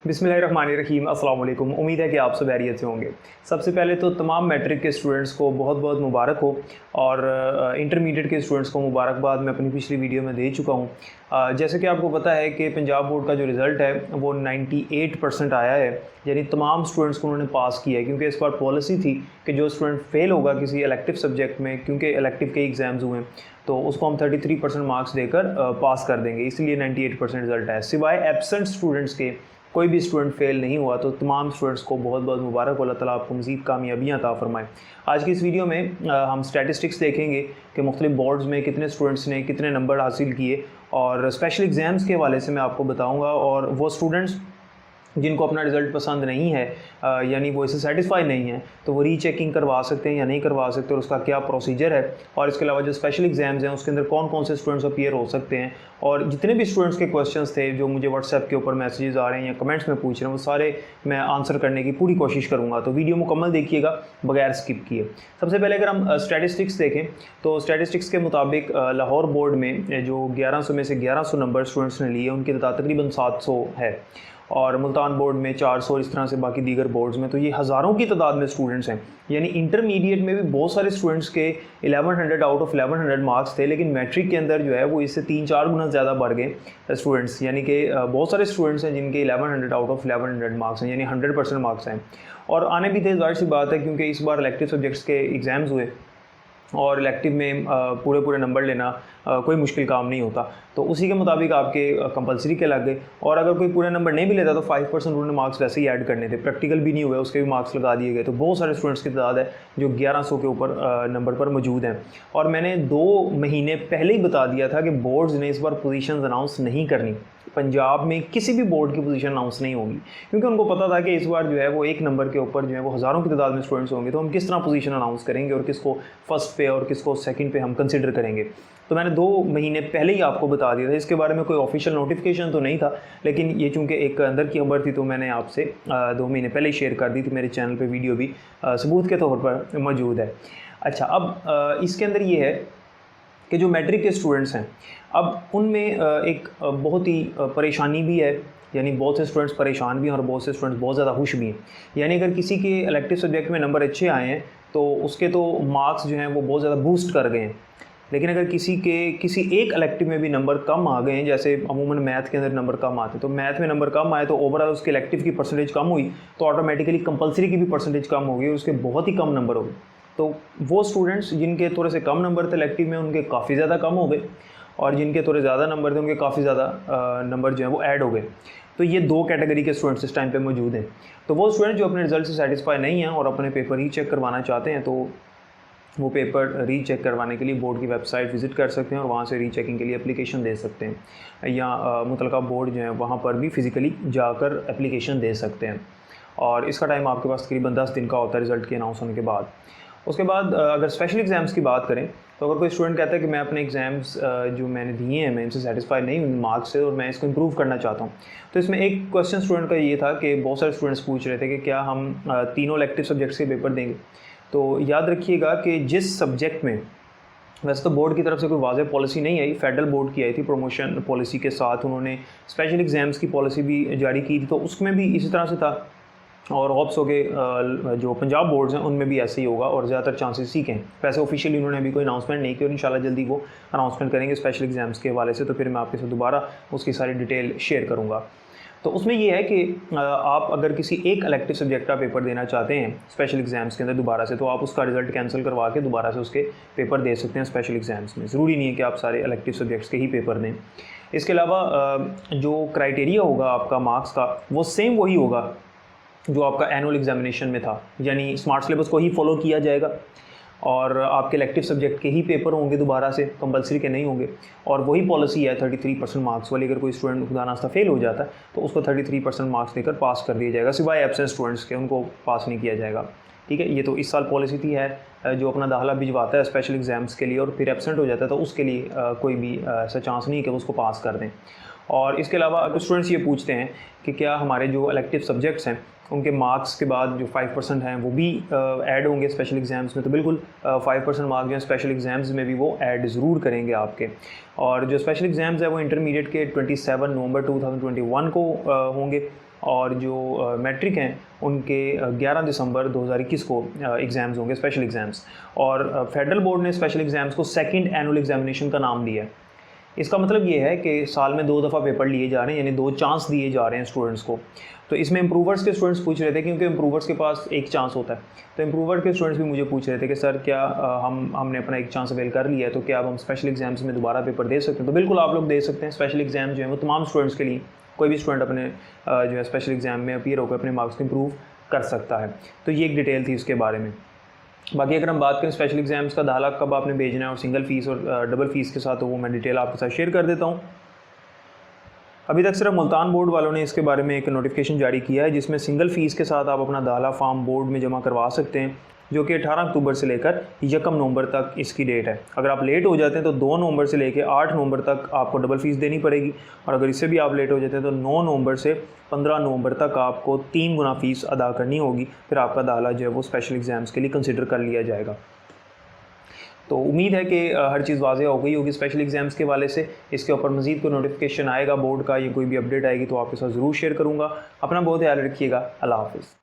बिस्मिल्लाहिर्रहमानिर्रहीम, अस्सलाम वालेकुम। उम्मीद है कि आप सब खैरियत से होंगे। सबसे पहले तो तमाम मैट्रिक के स्टूडेंट्स को बहुत बहुत मुबारक हो और इंटरमीडिएट के स्टूडेंट्स को मुबारकबाद मैं अपनी पिछली वीडियो में दे चुका हूँ। जैसे कि आपको पता है कि पंजाब बोर्ड का जो रिज़ल्ट है वो 98% आया है, यानी तमाम स्टूडेंट्स को उन्होंने पास किया है। क्योंकि इस बार पॉलिसी थी कि जो स्टूडेंट फेल होगा किसी इलेक्टिव सब्जेक्ट में, क्योंकि इलेक्टिव के एग्ज़ाम्स हुए हैं, तो उसको हम 33% मार्क्स देकर पास कर देंगे, इसलिए 98% रिज़ल्ट है। सिवाय एब्सेंट स्टूडेंट्स के कोई भी स्टूडेंट फेल नहीं हुआ, तो तमाम स्टूडेंट्स को बहुत बहुत मुबारक। अल्लाह ताला आपको मज़ीद कामयाबियाँ अता फ़रमाए। आज की इस वीडियो में हम स्टैटिस्टिक्स देखेंगे कि मुख्तलिफ बोर्ड्स में कितने स्टूडेंट्स ने कितने नंबर हासिल किए, और स्पेशल एग्ज़ाम्स के हवाले से मैं आपको बताऊँगा। और वो स्टूडेंट्स जिनको अपना रिज़ल्ट पसंद नहीं है, यानी वो इससे सेटिस्फाई नहीं है, तो वो रीचेकिंग करवा सकते हैं या नहीं करवा सकते, और उसका क्या प्रोसीजर है। और इसके अलावा जो स्पेशल एग्ज़ाम्स हैं उसके अंदर कौन कौन से स्टूडेंट्स अपीयर हो सकते हैं, और जितने भी स्टूडेंट्स के क्वेश्चंस थे जो मुझे व्हाट्सएप के ऊपर मैसेजेस आ रहे हैं या कमेंट्स में पूछ रहे हैं, वो सारे मैं आंसर करने की पूरी कोशिश करूँगा। तो वीडियो मुकम्मल देखिएगा बगैर स्किप किए। सबसे पहले अगर हम स्टैटिस्टिक्स देखें तो स्टैटिस्टिक्स के मुताबिक लाहौर बोर्ड में जो 1100 में से 1100 नंबर स्टूडेंट्स ने लिए, उनकी तादाद तकरीबन 700 है। और मुल्तान बोर्ड में 400, इस तरह से बाकी दीगर बोर्ड्स में, तो ये हज़ारों की तादाद में स्टूडेंट्स हैं। यानी इंटरमीडिएट में भी बहुत सारे स्टूडेंट्स के 1100 आउट ऑफ 1100 मार्क्स थे, लेकिन मैट्रिक के अंदर जो है वो इससे 3-4 गुना ज़्यादा बढ़ गए स्टूडेंट्स। यानी कि बहुत सारे स्टूडेंट्स हैं जिनके 1100 आउट ऑफ 1100 मार्क्स हैं, यानी 100% मार्क्स हैं। और आने भी थे, जाहिर सी बात है, क्योंकि इस बार इलेक्टिव सब्जेक्ट्स के एग्ज़ाम्स हुए और इलेक्टिव में पूरे नंबर लेना कोई मुश्किल काम नहीं होता, तो उसी के मुताबिक आपके कंपलसरी के लग गए। और अगर कोई पूरे नंबर नहीं भी लेता तो 5% उन्होंने मार्क्स वैसे ही ऐड करने थे, प्रैक्टिकल भी नहीं हुए, उसके भी मार्क्स लगा दिए गए। तो बहुत सारे स्टूडेंट्स की तादाद है जो 1100 के ऊपर नंबर पर मौजूद हैं। और मैंने 2 महीने पहले ही बता दिया था कि बोर्ड्स ने इस बार पोजीशंस अनाउंस नहीं करनी, पंजाब में किसी भी बोर्ड की पोजीशन अनाउंस नहीं होगी, क्योंकि उनको पता था कि इस बार जो है वो एक नंबर के ऊपर जो है वो हज़ारों की तादाद में स्टूडेंट्स होंगे, तो हम किस तरह पोजीशन अनाउंस करेंगे और किसको फर्स्ट पे और किसको सेकंड पे हम कंसिडर करेंगे। तो मैंने 2 महीने पहले ही आपको बता दिया था। इसके बारे में कोई ऑफिशियल नोटिफिकेशन तो नहीं था, लेकिन ये चूँकि एक अंदर की खबर थी तो मैंने आपसे 2 महीने पहले ही शेयर कर दी थी। मेरे चैनल पे वीडियो भी सबूत के तौर पर मौजूद है। अच्छा, अब इसके अंदर ये है कि जो मैट्रिक के स्टूडेंट्स हैं, अब उनमें एक बहुत ही परेशानी भी है, यानी बहुत से स्टूडेंट्स परेशान भी हैं और बहुत से स्टूडेंट्स बहुत ज़्यादा खुश भी हैं। यानी अगर किसी के इलेक्टिव सब्जेक्ट में नंबर अच्छे आए हैं तो उसके तो मार्क्स जो हैं वो बहुत ज़्यादा बूस्ट कर गए हैं, लेकिन अगर किसी एक इलेक्टिव में भी नंबर कम आ गए हैं, जैसे अमूमन मैथ के अंदर नंबर कम आते हैं, तो मैथ में नंबर कम आए तो ओवरऑल उसके इलेक्टिव की परसेंटेज कम हुई, तो ऑटोमेटिकली कंपलसरी की भी परसेंटेज कम हो गई और उसके बहुत ही कम नंबर हो गए। तो वो स्टूडेंट्स जिनके थोड़े से कम नंबर थे इलेक्टिव में, उनके काफ़ी ज़्यादा कम हो गए, और जिनके थोड़े ज़्यादा नंबर थे उनके काफ़ी ज़्यादा नंबर जो है वो ऐड हो गए। तो ये 2 कैटेगरी के स्टूडेंट्स इस टाइम पे मौजूद हैं। तो वो स्टूडेंट जो अपने रिजल्ट से सेटिस्फाई नहीं हैं और अपने पेपर रीचेक करवाना चाहते हैं, तो वो पेपर रीचेक करवाने के लिए बोर्ड की वेबसाइट विज़िट कर सकते हैं और वहाँ से रीचेकिंग के लिए एप्लीकेशन दे सकते हैं, या मुतलका बोर्ड जो है वहाँ पर भी फ़िज़िकली जाकर एप्लीकेशन दे सकते हैं। और इसका टाइम आपके पास तकरीबन 10 दिन का होता है रिज़ल्ट के अनाउंस होने के बाद। उसके बाद अगर स्पेशल एग्ज़ाम्स की बात करें, तो अगर कोई स्टूडेंट कहता है कि मैं अपने एग्ज़ाम्स जो मैंने दिए हैं मैं इनसे सेटिस्फाई नहीं हूँ मार्क्स से और मैं इसको इम्प्रूव करना चाहता हूँ, तो इसमें एक क्वेश्चन स्टूडेंट का ये था कि बहुत सारे स्टूडेंट्स पूछ रहे थे कि क्या हम तीनों इलेक्टिव सब्जेक्ट्स के पेपर देंगे। तो याद रखिएगा कि जिस सब्जेक्ट में, वैसे तो बोर्ड की तरफ से कोई वाज़ेह पॉलिसी नहीं आई, फेडरल बोर्ड की आई थी प्रमोशन पॉलिसी के साथ, उन्होंने स्पेशल एग्ज़ाम्स की पॉलिसी भी जारी की थी, तो उसमें भी इसी तरह से था। और होप्स हो के जो पंजाब बोर्ड्स हैं उनमें भी ऐसे ही होगा और ज़्यादातर चांसेस ही हैं। वैसे ऑफिशियली उन्होंने अभी कोई अनाउंसमेंट नहीं की और इंशाल्लाह जल्दी वो अनाउंसमेंट करेंगे स्पेशल एग्ज़ाम्स के हवाले से, तो फिर मैं आपके साथ दोबारा उसकी सारी डिटेल शेयर करूँगा। तो उसमें ये है कि आप अगर किसी एक इलेक्टिव सब्जेक्ट का पेपर देना चाहते हैं स्पेशल एग्ज़ाम्स के अंदर दोबारा से, तो आप उसका रिज़ल्ट कैंसिल करवा के दोबारा से उसके पेपर दे सकते हैं स्पेशल एग्ज़ाम्स में। ज़रूरी नहीं है कि आप सारे इलेक्टिव सब्जेक्ट्स के ही पेपर दें। इसके अलावा जो क्राइटेरिया होगा आपका मार्क्स का, वो सेम वही होगा जो आपका एनुअल एग्जामिनेशन में था, यानी स्मार्ट सिलेबस को ही फॉलो किया जाएगा और आपके इलेक्टिव सब्जेक्ट के ही पेपर होंगे दोबारा से, कंपलसरी के नहीं होंगे। और वही पॉलिसी है 33% मार्क्स वाली। अगर कोई स्टूडेंट खुदा नास्ता फेल हो जाता है तो उसको 33% मार्क्स देकर पास कर दिया जाएगा, सिवाय एब्सेंट स्टूडेंट्स के, उनको पास नहीं किया जाएगा। ठीक है, ये तो इस साल पॉलिसी थी है, जो अपना दाखिला भिजवाता है स्पेशल एग्ज़ाम्स के लिए और फिर एब्सेंट हो जाता है तो उसके लिए कोई भी ऐसा चांस नहीं है कि उसको पास कर दें। और इसके अलावा अगर स्टूडेंट्स ये पूछते हैं कि क्या हमारे जो इलेक्टिव सब्जेक्ट्स हैं उनके मार्क्स के बाद जो 5% हैं वो भी ऐड होंगे स्पेशल एग्ज़ाम्स में, तो बिल्कुल 5% मार्क्स जो हैं स्पेशल एग्ज़ाम्स में भी वो ऐड ज़रूर करेंगे आपके। और जो स्पेशल एग्ज़ाम्स है वो इंटरमीडिएट के 27 नवंबर 2021 को होंगे और जो मैट्रिक हैं उनके 11 दिसंबर 2021 को एग्ज़ाम्स होंगे, स्पेशल एग्ज़ाम्स। और फेडरल बोर्ड ने स्पेशल एग्ज़ाम्स को सेकंड एनुअल एग्जामिनेशन का नाम दिया है। इसका मतलब ये है कि साल में 2 दफ़ा पेपर लिए जा रहे हैं, यानी 2 चांस दिए जा रहे हैं स्टूडेंट्स को। तो इसमें इम्प्रूवर्स के स्टूडेंट्स पूछ रहे थे, क्योंकि इम्प्रूवर्स के पास एक चांस होता है, तो इम्प्रूवर के स्टूडेंट्स भी मुझे पूछ रहे थे कि सर क्या हमने अपना एक चांस अवेल कर लिया है, तो क्या अब हम स्पेशल एग्ज़ाम्स में दोबारा पेपर दे सकते हैं? तो बिल्कुल आप लोग दे सकते हैं। स्पेशल एग्ज़ाम जो है वो तमाम स्टूडेंट्स के लिए, कोई भी स्टूडेंट अपने जो है स्पेशल एग्ज़ाम में अपीयर होकर अपने मार्क्स को इम्प्रूव कर सकता है। तो ये एक डिटेल थी इसके बारे में। बाकी अगर हम बात करें स्पेशल एग्ज़ाम्स का दाखिला कब आपने भेजना है और सिंगल फ़ीस और डबल फ़ीस के साथ, तो वो मैं डिटेल आपके साथ शेयर कर देता हूँ। अभी तक सिर्फ मुल्तान बोर्ड वालों ने इसके बारे में एक नोटिफिकेशन जारी किया है, जिसमें सिंगल फ़ीस के साथ आप अपना दाखिला फॉर्म बोर्ड में जमा करवा सकते हैं, जो कि 18 अक्टूबर से लेकर 1 नवंबर तक इसकी डेट है। अगर आप लेट हो जाते हैं तो 2 नवंबर से लेकर 8 नवंबर तक आपको डबल फ़ीस देनी पड़ेगी, और अगर इससे भी आप लेट हो जाते हैं तो 9 नवंबर से 15 नवंबर तक आपको 3 गुना फ़ीस अदा करनी होगी। फिर आपका दाखिला जो है वो स्पेशल एग्ज़ाम्स के लिए कंसिडर कर लिया जाएगा। तो उम्मीद है कि हर चीज़ वाज़ेह हो गई होगी स्पेशल एग्ज़ाम्स के वाले से। इसके ऊपर मज़ीद कोई नोटिफिकेशन आएगा बोर्ड का या कोई भी अपडेट आएगी तो आपके साथ ज़रूर शेयर करूँगा। अपना बहुत ख्याल रखिएगा। अल्लाह हाफ़िज़।